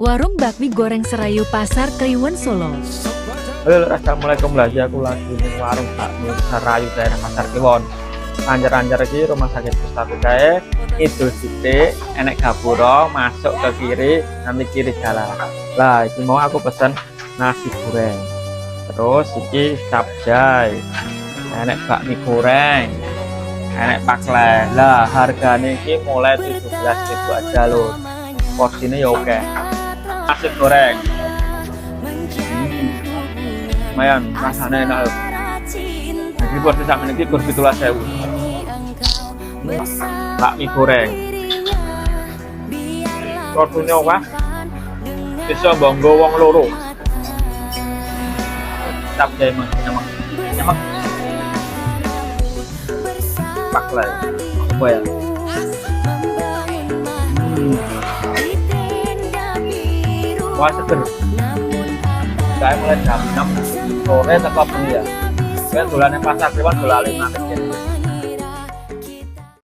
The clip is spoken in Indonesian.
Warung bakmi goreng Serayu Pasar Kliwon Solo. Halo, assalamualaikum lagi. Aku lagi di warung bakmi Serayu daerah Pasar Kliwon. Anjar-anjar iki rumah sakit Pustaku kae Idul Fitri, enek gapura masuk ke kiri, nanti kiri jalan. Lah, iki mau aku pesen nasi goreng. Terus iki capjay. Enek bakmi goreng. Enek pakle. Lah, harganya iki mulai 17.000 aja loh. Porsinya ya oke. Nasi goreng. Lumayan, rasanya enak. Jadi porsi sama ini kurang 17.000. Bakmi goreng. Porsinya apa? Bisa banggo wong loro. Tap jay mah, nyamak. Pakle. Apa ya? Wah, seger. Saya mulai jam 6 sore teko bengi ya. Saya dolannya Pasar Kliwon dolan 5 menit.